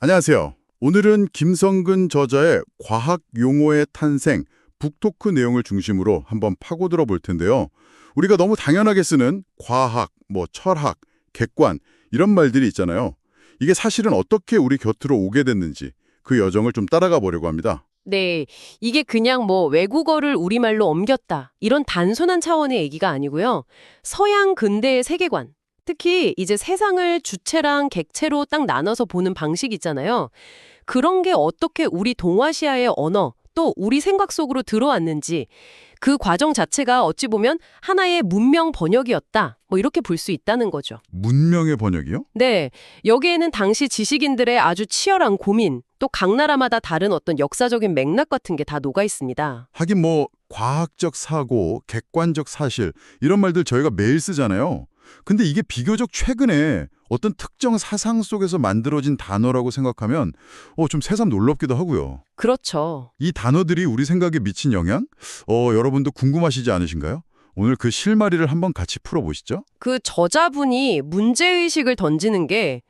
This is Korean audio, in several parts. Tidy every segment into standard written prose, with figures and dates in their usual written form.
안녕하세요. 오늘은 김성근 저자의 과학 용어의 탄생, 북토크 내용을 중심으로 한번 파고들어 볼 텐데요. 우리가 너무 당연하게 쓰는 과학, 철학, 객관 이런 말들이 있잖아요. 이게 사실은 어떻게 우리 곁으로 오게 됐는지 그 여정을 좀 따라가 보려고 합니다. 네, 이게 그냥 외국어를 우리말로 옮겼다 이런 단순한 차원의 얘기가 아니고요. 서양 근대의 세계관, 특히 이제 세상을 주체랑 객체로 딱 나눠서 보는 방식 있잖아요. 그런 게 어떻게 우리 동아시아의 언어, 또 우리 생각 속으로 들어왔는지 그 과정 자체가 어찌 보면 하나의 문명 번역이었다. 이렇게 볼 수 있다는 거죠. 문명의 번역이요? 네, 여기에는 당시 지식인들의 아주 치열한 고민, 또 각 나라마다 다른 어떤 역사적인 맥락 같은 게 다 녹아 있습니다. 하긴 과학적 사고, 객관적 사실 이런 말들 저희가 매일 쓰잖아요. 근데 이게 비교적 최근에 어떤 특정 사상 속에서 만들어진 단어라고 생각하면 좀 새삼 놀랍기도 하고요. 그렇죠. 이 단어들이 우리 생각에 미친 영향? 여러분도 궁금하시지 않으신가요? 오늘 그 실마리를 한번 같이 풀어보시죠. 그 저자분이 문제의식을 던지는 게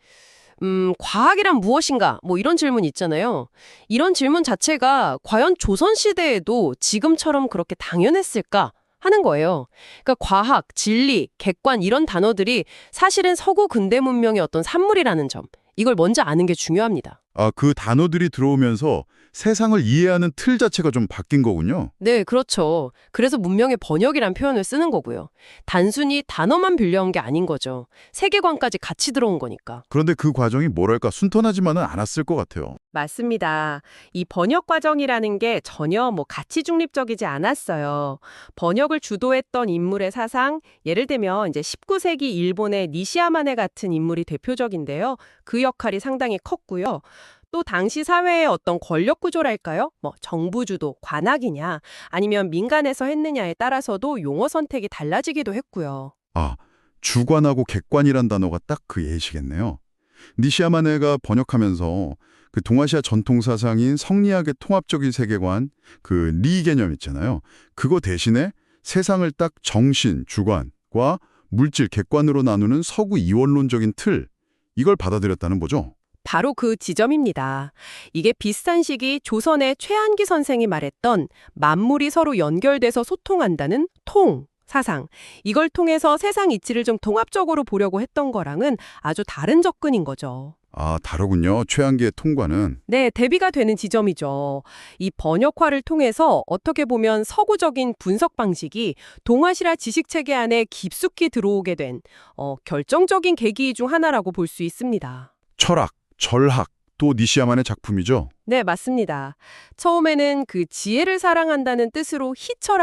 과학이란 무엇인가? 이런 질문 있잖아요. 이런 질문 자체가 과연 조선시대에도 지금처럼 그렇게 당연했을까? 하는 거예요. 그러니까 과학, 진리, 객관 이런 단어들이 사실은 서구 근대 문명의 어떤 산물이라는 점. 이걸 먼저 아는 게 중요합니다. 그 단어들이 들어오면서 세상을 이해하는 틀 자체가 좀 바뀐 거군요. 네, 그렇죠. 그래서 문명의 번역이란 표현을 쓰는 거고요. 단순히 단어만 빌려온 게 아닌 거죠. 세계관까지 같이 들어온 거니까. 그런데 그 과정이 뭐랄까 순탄하지만은 않았을 것 같아요. 맞습니다. 이 번역 과정이라는 게 전혀 가치 중립적이지 않았어요. 번역을 주도했던 인물의 사상, 예를 들면 이제 19세기 일본의 니시야마네 같은 인물이 대표적인데요. 그 역할이 상당히 컸고요. 또 당시 사회의 어떤 권력 구조랄까요? 정부 주도, 관악이냐, 아니면 민간에서 했느냐에 따라서도 용어 선택이 달라지기도 했고요. 주관하고 객관이란 단어가 딱 그 예시겠네요. 니시야마네가 번역하면서 그 동아시아 전통 사상인 성리학의 통합적인 세계관, 그 리 개념 있잖아요. 그거 대신에 세상을 딱 정신, 주관과 물질, 객관으로 나누는 서구 이원론적인 틀, 이걸 받아들였다는 거죠. 바로 그 지점입니다. 이게 비슷한 시기 조선의 최한기 선생이 말했던 만물이 서로 연결돼서 소통한다는 통, 사상. 이걸 통해서 세상 이치를 좀 통합적으로 보려고 했던 거랑은 아주 다른 접근인 거죠. 다르군요. 최한기의 통과는. 네, 대비가 되는 지점이죠. 이 번역화를 통해서 어떻게 보면 서구적인 분석 방식이 동아시아 지식체계 안에 깊숙이 들어오게 된 결정적인 계기 중 하나라고 볼 수 있습니다. 철학, 절학, 또 니시야만의 작품이죠. 네, 맞습니다. 처음에는 그 지혜를 사랑한다는 뜻으로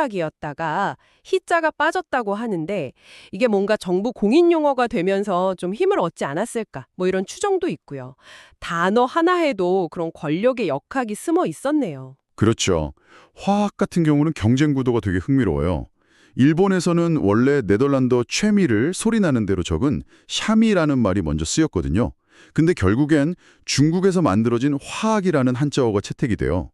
희철학이었다가 희자가 빠졌다고 하는데 이게 뭔가 정부 공인 용어가 되면서 좀 힘을 얻지 않았을까 이런 추정도 있고요. 단어 하나에도 그런 권력의 역학이 숨어 있었네요. 그렇죠. 화학 같은 경우는 경쟁 구도가 되게 흥미로워요. 일본에서는 원래 네덜란드 최미를 소리나는 대로 적은 샤미라는 말이 먼저 쓰였거든요. 근데 결국엔 중국에서 만들어진 화학이라는 한자어가 채택이 돼요.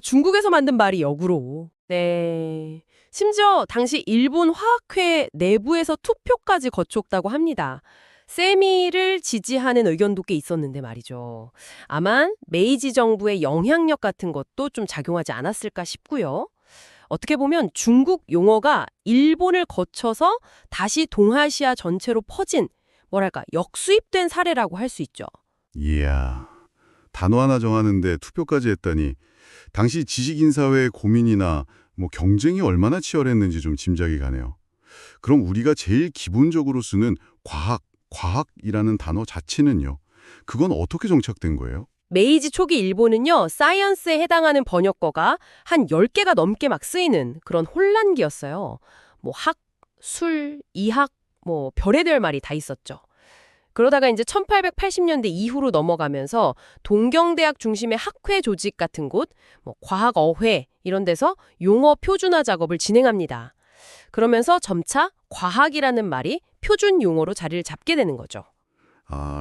중국에서 만든 말이 역으로. 네. 심지어 당시 일본 화학회 내부에서 투표까지 거쳤다고 합니다. 세미를 지지하는 의견도 꽤 있었는데 말이죠. 아마 메이지 정부의 영향력 같은 것도 좀 작용하지 않았을까 싶고요. 어떻게 보면 중국 용어가 일본을 거쳐서 다시 동아시아 전체로 퍼진 역수입된 사례라고 할 수 있죠. 이야, 단어 하나 정하는데 투표까지 했다니 당시 지식인사회의 고민이나 경쟁이 얼마나 치열했는지 좀 짐작이 가네요. 그럼 우리가 제일 기본적으로 쓰는 과학이라는 단어 자체는요. 그건 어떻게 정착된 거예요? 메이지 초기 일본은요, 사이언스에 해당하는 번역어가 한 10개가 넘게 막 쓰이는 그런 혼란기였어요. 학, 술, 이학, 별의별 말이 다 있었죠. 그러다가 이제 1880년대 이후로 넘어가면서 동경대학 중심의 학회 조직 같은 곳, 과학어회 이런 데서 용어 표준화 작업을 진행합니다. 그러면서 점차 과학이라는 말이 표준 용어로 자리를 잡게 되는 거죠.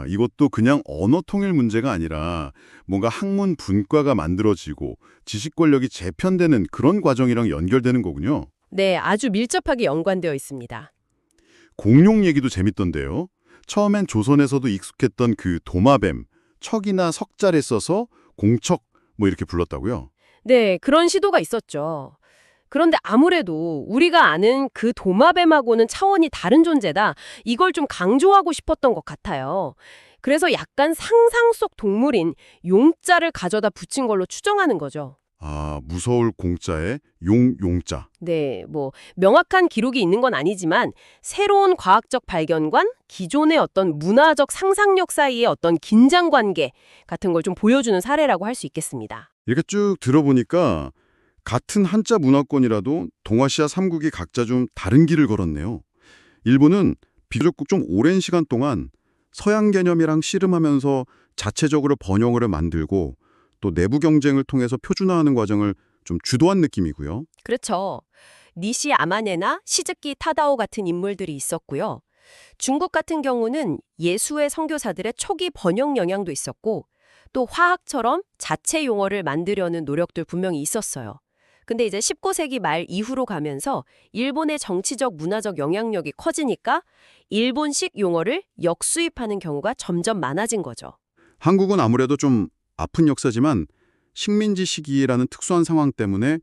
이것도 그냥 언어 통일 문제가 아니라 뭔가 학문 분과가 만들어지고 지식 권력이 재편되는 그런 과정이랑 연결되는 거군요. 네, 아주 밀접하게 연관되어 있습니다. 공룡 얘기도 재밌던데요. 처음엔 조선에서도 익숙했던 그 도마뱀, 척이나 석자를 써서 공척 뭐 이렇게 불렀다고요? 네, 그런 시도가 있었죠. 그런데 아무래도 우리가 아는 그 도마뱀하고는 차원이 다른 존재다. 이걸 좀 강조하고 싶었던 것 같아요. 그래서 약간 상상 속 동물인 용자를 가져다 붙인 걸로 추정하는 거죠. 아, 무서울 공자에 용자. 네, 뭐 명확한 기록이 있는 건 아니지만 새로운 과학적 발견과 기존의 어떤 문화적 상상력 사이의 어떤 긴장 관계 같은 걸 좀 보여주는 사례라고 할 수 있겠습니다. 이렇게 쭉 들어보니까 같은 한자 문화권이라도 동아시아 3국이 각자 좀 다른 길을 걸었네요. 일본은 비교적 좀 오랜 시간 동안 서양 개념이랑 씨름하면서 자체적으로 번역을 만들고 또 내부 경쟁을 통해서 표준화하는 과정을 좀 주도한 느낌이고요. 그렇죠. 니시 아마네나 시즈키 타다오 같은 인물들이 있었고요. 중국 같은 경우는 예수의 선교사들의 초기 번역 영향도 있었고 또 화학처럼 자체 용어를 만들려는 노력들 분명히 있었어요. 근데 이제 19세기 말 이후로 가면서 일본의 정치적 문화적 영향력이 커지니까 일본식 용어를 역수입하는 경우가 점점 많아진 거죠. 한국은 아무래도 좀 아픈 역사지만 식민지 시기라는 특수한 상황 때문에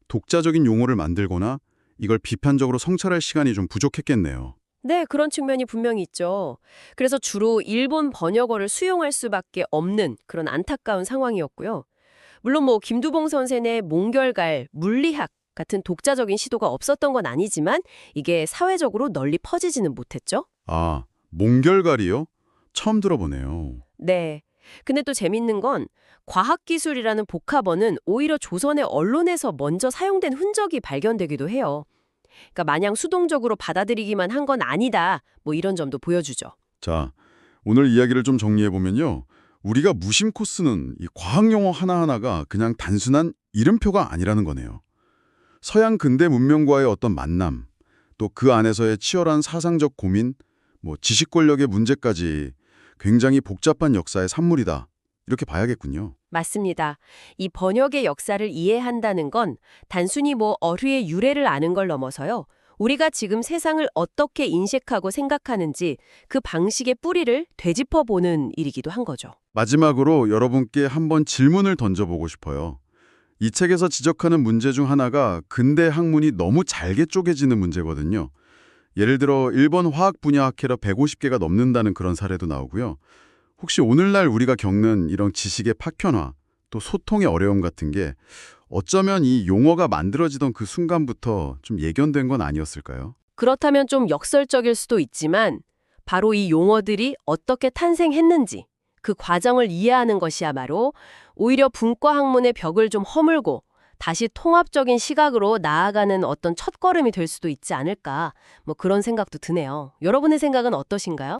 독자적인 용어를 만들거나 이걸 비판적으로 성찰할 시간이 좀 부족했겠네요. 네, 그런 측면이 분명히 있죠. 그래서 주로 일본 번역어를 수용할 수밖에 없는 그런 안타까운 상황이었고요. 물론 뭐 김두봉 선생의 몽결갈, 물리학 같은 독자적인 시도가 없었던 건 아니지만 이게 사회적으로 널리 퍼지지는 못했죠. 아, 몽결갈이요? 처음 들어보네요. 네. 근데 또 재밌는 건 과학기술이라는 복합어는 오히려 조선의 언론에서 먼저 사용된 흔적이 발견되기도 해요. 그러니까 마냥 수동적으로 받아들이기만 한 건 아니다. 뭐 이런 점도 보여주죠. 자, 오늘 이야기를 좀 정리해보면요. 우리가 무심코 쓰는 이 과학용어 하나하나가 그냥 단순한 이름표가 아니라는 거네요. 서양 근대 문명과의 어떤 만남, 또 그 안에서의 치열한 사상적 고민, 뭐 지식 권력의 문제까지 굉장히 복잡한 역사의 산물이다. 이렇게 봐야겠군요. 맞습니다. 이 번역의 역사를 이해한다는 건 단순히 뭐 어휘의 유래를 아는 걸 넘어서요. 우리가 지금 세상을 어떻게 인식하고 생각하는지 그 방식의 뿌리를 되짚어보는 일이기도 한 거죠. 마지막으로 여러분께 한번 질문을 던져보고 싶어요. 이 책에서 지적하는 문제 중 하나가 근대 학문이 너무 잘게 쪼개지는 문제거든요. 예를 들어 일본 화학 분야 학회로 150개가 넘는다는 그런 사례도 나오고요. 혹시 오늘날 우리가 겪는 이런 지식의 파편화, 또 소통의 어려움 같은 게 어쩌면 이 용어가 만들어지던 그 순간부터 좀 예견된 건 아니었을까요? 그렇다면 좀 역설적일 수도 있지만 바로 이 용어들이 어떻게 탄생했는지 그 과정을 이해하는 것이야말로 오히려 분과 학문의 벽을 좀 허물고 다시 통합적인 시각으로 나아가는 어떤 첫걸음이 될 수도 있지 않을까 뭐 그런 생각도 드네요. 여러분의 생각은 어떠신가요?